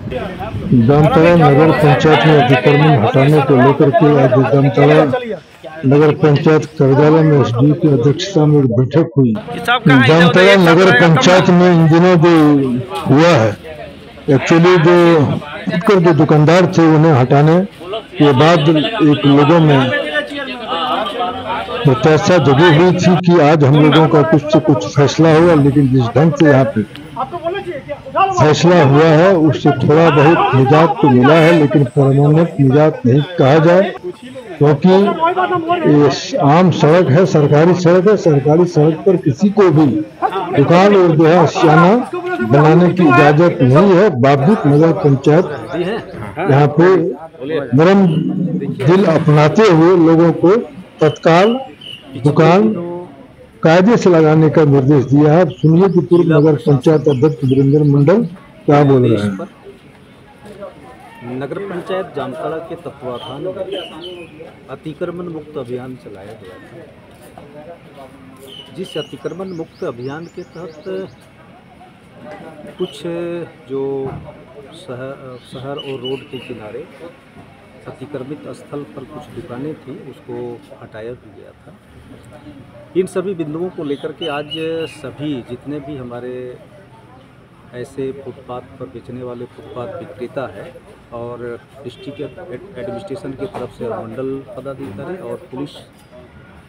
जामताड़ा नगर पंचायत में अतिक्रमण हटाने को लेकर के आज जामताड़ा नगर पंचायत कार्यालय में एसडीओ की अध्यक्षता में एक बैठक हुई। जामताड़ा नगर पंचायत में इन दिनों जो हुआ है, एक्चुअली जो फुटकर जो दुकानदार थे उन्हें हटाने के बाद एक लोगों में प्रत्याशा जगी हुई थी कि आज हम लोगों का कुछ से कुछ फैसला होगा, लेकिन जिस ढंग से यहाँ पे फैसला हुआ है उससे थोड़ा बहुत निजात तो मिला है, लेकिन परमानेंट निजात नहीं कहा जाए, क्योंकि ये आम सड़क है, सरकारी सड़क है। सरकारी सड़क पर किसी को भी दुकान और जो है आशियाना बनाने की इजाजत नहीं है। बावजूद नगर पंचायत यहाँ पे नरम दिल अपनाते हुए लोगों को तत्काल दुकान कायदे से लगाने का निर्देश दिया है। सुनिए कि पूर्व नगर पंचायत अध्यक्ष वीरेंद्र मंडल क्या बोल रहे हैं। नगर पंचायत जामताड़ा के तत्वाधान में अतिक्रमण मुक्त अभियान चलाया गया था। जिस अतिक्रमण मुक्त अभियान के तहत कुछ जो शहर और रोड के किनारे अतिक्रमित स्थल पर कुछ दुकानें थी उसको हटाया भी गया था। इन सभी बिंदुओं को लेकर के आज सभी जितने भी हमारे ऐसे फुटपाथ पर बेचने वाले फुटपाथ विक्रेता है और डिस्ट्रिक्ट एडमिनिस्ट्रेशन की तरफ से मंडल पदाधिकारी और पुलिस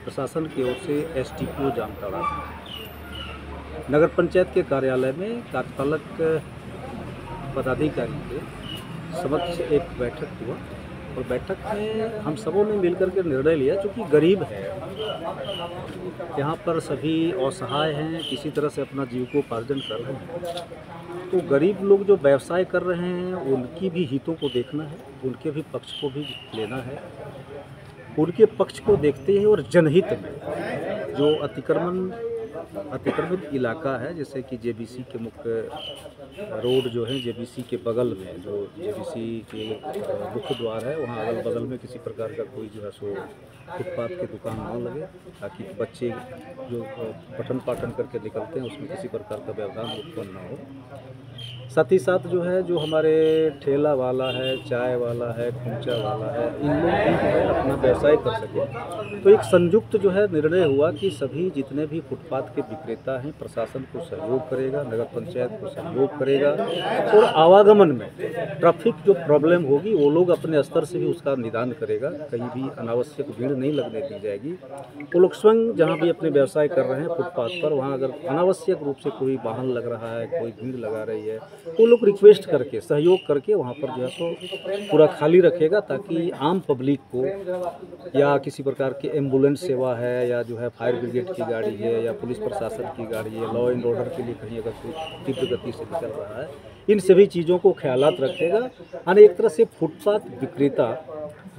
प्रशासन की ओर से एसडीपीओ जामताड़ा नगर पंचायत के कार्यालय में कार्यपालक पदाधिकारी के समक्ष एक बैठक हुआ और बैठक में हम सबों ने मिलकर के निर्णय लिया, चूँकि गरीब है यहाँ पर सभी असहाय हैं, किसी तरह से अपना जीविकोपार्जन कर रहे हैं, तो गरीब लोग जो व्यवसाय कर रहे हैं उनकी भी हितों को देखना है, उनके भी पक्ष को भी लेना है। उनके पक्ष को देखते हैं और जनहित में जो अतिक्रमित इलाका है, जैसे कि जेबीसी के मुख्य रोड जो है, जेबीसी के बगल में जो जेबीसी के मुख्य द्वार है वहाँ अगल बगल में किसी प्रकार का कोई जो है सो फुटपाथ की दुकान न लगे, ताकि बच्चे जो पठन पाठन करके निकलते हैं उसमें किसी प्रकार का व्यवधान उत्पन्न न हो। साथ ही साथ जो है जो हमारे ठेला वाला है, चाय वाला है, खोंचा वाला है, इन लोग भी जो है अपना व्यवसाय कर सके। तो एक संयुक्त जो है निर्णय हुआ कि सभी जितने भी फुटपाथ के विक्रेता हैं प्रशासन को सहयोग करेगा, नगर पंचायत को सहयोग करेगा और आवागमन में ट्रैफिक जो प्रॉब्लम होगी वो लोग अपने स्तर से भी उसका निदान करेगा, कहीं भी अनावश्यक भीड़ नहीं लगने दी जाएगी। वो लोग स्वयं जहाँ भी अपने व्यवसाय कर रहे हैं फुटपाथ पर, वहाँ अगर अनावश्यक रूप से कोई वाहन लग रहा है, कोई भीड़ लगा रही है, वो लोग रिक्वेस्ट करके सहयोग करके वहाँ पर जो है तो पूरा खाली रखेगा, ताकि आम पब्लिक को या किसी प्रकार की एम्बुलेंस सेवा है या जो है फायर ब्रिगेड की गाड़ी है या पुलिस प्रशासन की गाड़ी है, लॉ एंड ऑर्डर के लिए कहीं अगर कोई तीव्र गति से निकल रहा है, इन सभी चीज़ों को ख्यालात रखेगा। यानी एक तरह से फुटपाथ विक्रेता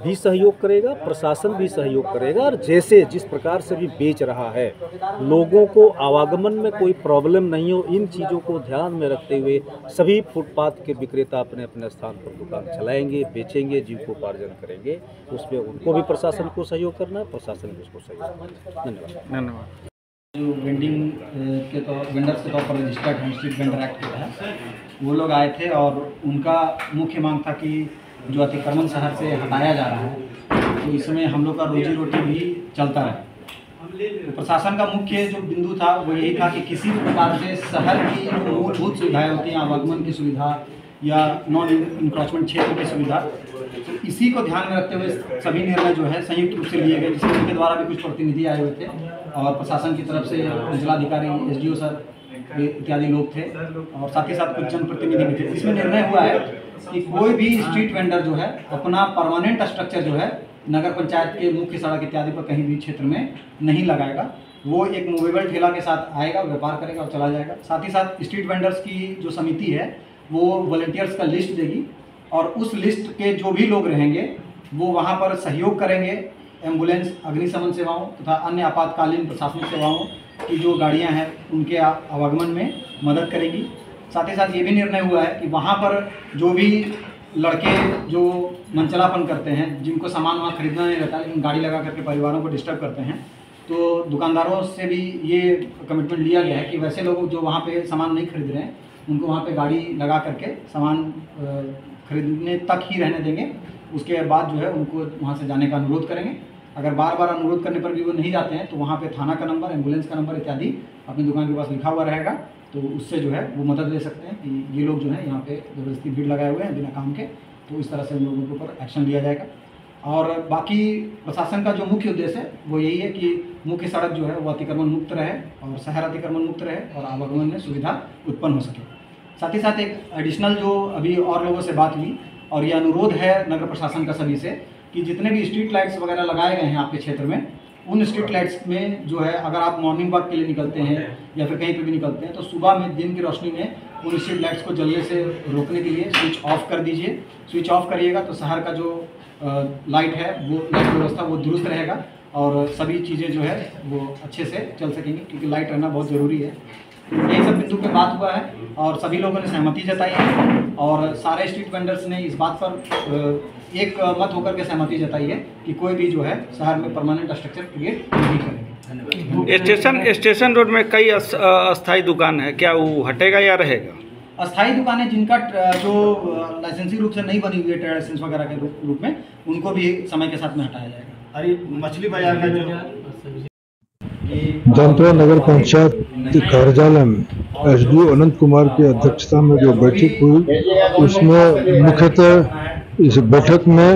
भी सहयोग करेगा, प्रशासन भी सहयोग करेगा, और जैसे जिस प्रकार से भी बेच रहा है लोगों को आवागमन में कोई प्रॉब्लम नहीं हो, इन चीज़ों को ध्यान में रखते हुए सभी फुटपाथ के विक्रेता अपने अपने स्थान पर दुकान चलाएंगे, बेचेंगे, जीविकोपार्जन करेंगे। उसमें उनको भी प्रशासन को सहयोग करना है, प्रशासन भी उसको सहयोग करना है। धन्यवाद। जो वेंडिंग के वेंडर्स के तौर पर रजिस्टर्ड हैं स्ट्रीट वेंडर एक्ट के तहत, वो लोग आए थे और उनका मुख्य मांग था कि जो अतिक्रमण शहर से हटाया जा रहा है तो इसमें हम लोग का रोजी रोटी भी चलता रहे। तो प्रशासन का मुख्य जो बिंदु था वो यही था कि किसी भी प्रकार से शहर की जो मूलभूत सुविधाएँ होती हैं, आवागमन की सुविधा या नॉन इंक्रोचमेंट क्षेत्र की सुविधा, तो इसी को ध्यान में रखते हुए सभी निर्णय जो है संयुक्त रूप से लिए गए, जिसमें उनके द्वारा भी कुछ प्रतिनिधि आए हुए थे और प्रशासन की तरफ से जिलाधिकारी, एसडीओ सर इत्यादि लोग थे और साथ ही साथ कुछ जनप्रतिनिधि भी थे। इसमें निर्णय हुआ है कि कोई भी स्ट्रीट वेंडर जो है अपना परमानेंट स्ट्रक्चर जो है नगर पंचायत के मुख्य सड़क इत्यादि पर कहीं भी क्षेत्र में नहीं लगाएगा। वो एक मूवेबल ठेला के साथ आएगा, व्यापार करेगा और चला जाएगा। साथ ही साथ स्ट्रीट वेंडर्स की जो समिति है वो वॉलंटियर्स का लिस्ट देगी और उस लिस्ट के जो भी लोग रहेंगे वो वहाँ पर सहयोग करेंगे। एम्बुलेंस, अग्निशमन सेवाओं तथा अन्य आपातकालीन प्रशासनिक सेवाओं की जो गाड़ियाँ हैं उनके आवागमन में मदद करेंगी। साथ ही साथ ये भी निर्णय हुआ है कि वहाँ पर जो भी लड़के जो मनचलापन करते हैं, जिनको सामान वहाँ खरीदना नहीं रहता लेकिन गाड़ी लगा करके परिवारों को डिस्टर्ब करते हैं, तो दुकानदारों से भी ये कमिटमेंट लिया गया है कि वैसे लोग जो वहाँ पे सामान नहीं खरीद रहे हैं उनको वहाँ पे गाड़ी लगा करके सामान खरीदने तक ही रहने देंगे। उसके बाद जो है उनको वहाँ से जाने का अनुरोध करेंगे। अगर बार बार अनुरोध करने पर भी वो नहीं जाते हैं तो वहाँ पे थाना का नंबर, एम्बुलेंस का नंबर इत्यादि अपनी दुकान के पास लिखा हुआ रहेगा, तो उससे जो है वो मदद ले सकते हैं कि ये लोग जो है यहाँ पे ज़बरदस्ती भीड़ लगाए हुए हैं बिना काम के, तो इस तरह से उन लोगों के ऊपर एक्शन लिया जाएगा। और बाकी प्रशासन का जो मुख्य उद्देश्य है वो यही है कि मुख्य सड़क जो है वो अतिक्रमण मुक्त रहे और शहर अतिक्रमण मुक्त रहे और आवागमन में सुविधा उत्पन्न हो सके। साथ ही साथ एक एडिशनल जो अभी और लोगों से बात हुई और ये अनुरोध है नगर प्रशासन का सभी से कि जितने भी स्ट्रीट लाइट्स वगैरह लगाए गए हैं आपके क्षेत्र में, उन स्ट्रीट लाइट्स में जो है अगर आप मॉर्निंग वॉक के लिए निकलते हैं या फिर कहीं पे भी निकलते हैं तो सुबह में दिन की रोशनी में उन स्ट्रीट लाइट्स को जलने से रोकने के लिए स्विच ऑफ कर दीजिए। स्विच ऑफ करिएगा तो शहर का जो लाइट है वो लाइट व्यवस्था वो दुरुस्त रहेगा और सभी चीज़ें जो है वो अच्छे से चल सकेंगी, क्योंकि लाइट रहना बहुत ज़रूरी है। यही सब बिंदु पे बात हुआ है और सभी लोगों ने सहमति जताई है और सारे स्ट्रीट वेंडर्स ने इस बात पर एक मत होकर के सहमति जताई है कि कोई भी जो है शहर में परमानेंट स्ट्रक्चर क्रिएट नहीं करेंगे। स्टेशन रोड में कई अस्थायी दुकान है, क्या वो हटेगा या रहेगा? अस्थायी दुकानें जिनका जो लाइसेंसी रूप से नहीं बनी हुई है, ट्रेड लाइसेंस वगैरह के रूप में, उनको भी समय के साथ में हटाया जाएगा। अरे मछली बाजार का जो जनता नगर पंचायत कार्यालय में एसडीओ अनंत कुमार की अध्यक्षता में जो बैठक हुई, उसमें मुख्यतः इस बैठक में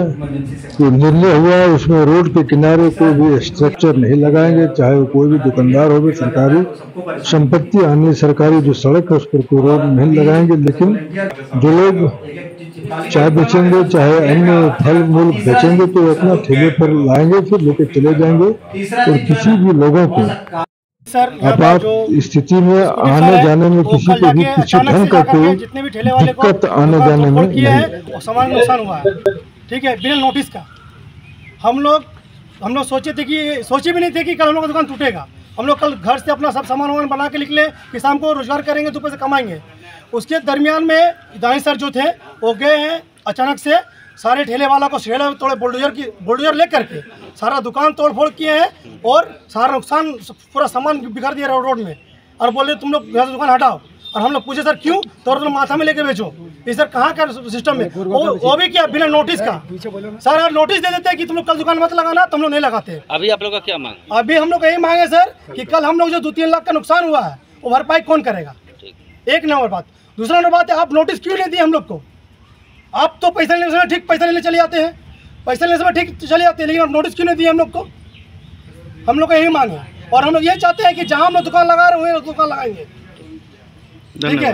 जो निर्णय हुआ उसमें रोड के किनारे कोई भी स्ट्रक्चर नहीं लगाएंगे, चाहे वो कोई भी दुकानदार हो, सरकारी संपत्ति आने सरकारी जो सड़क है उस पर कोई रोड नहीं लगाएंगे। लेकिन जो लोग चाय बेचेंगे चाहे अन्य फल मूल बेचेंगे तो अपना ठेले पर लाएंगे, फिर लेकर चले जाएंगे और किसी भी लोगों को आपात स्थिति में आने जाने में किसी को भी किसी ढंग का कोई दिक्कत आने जाने में नहीं। सामान नुकसान हुआ है, ठीक है, बिना नोटिस का। हम लोग सोचे भी नहीं थे कि कल हम लोग का दुकान टूटेगा। हम लोग कल घर से अपना सब सामान वामान बना के निकले कि शाम को रोजगार करेंगे, 2 पैसे कमाएंगे। उसके दरमियान में दानी सर जो थे वो गए हैं अचानक से, सारे ठेले वाला को ठेला तोड़े, बुलडोजर ले करके सारा दुकान तोड़ फोड़ किए हैं और सारा नुकसान, पूरा सामान बिखर दिया रोड में और बोले तुम लोग यहाँ से दुकान हटाओ। और हम लोग पूछे सर क्यों, तो तुम माथा में लेके बेचो। ये सर कहाँ का सिस्टम है? वो भी क्या बिना नोटिस का। सर अगर नोटिस दे देते हैं कि तुम लोग कल दुकान मत लगाना तो हम लोग नहीं लगाते। अभी आप लोग का क्या मांग? अभी हम लोग यही मांगे सर कि कल हम लोग जो 2-3 लाख का नुकसान हुआ है वो भरपाई कौन करेगा? एक नंबर बात। दूसरा नंबर बात है, आप नोटिस क्यों नहीं दिए हम लोग को? आप तो पैसा लेने समय ठीक पैसा लेने चले जाते हैं, पैसा लेने समय ठीक चले जाते हैं, लेकिन आप नोटिस क्यों नहीं दिए हम लोग को? हम लोग का यही मांग है और हम लोग ये चाहते हैं कि जहां हम लोग दुकान लगा रहे हैं दुकान लगाएंगे, ठीक है।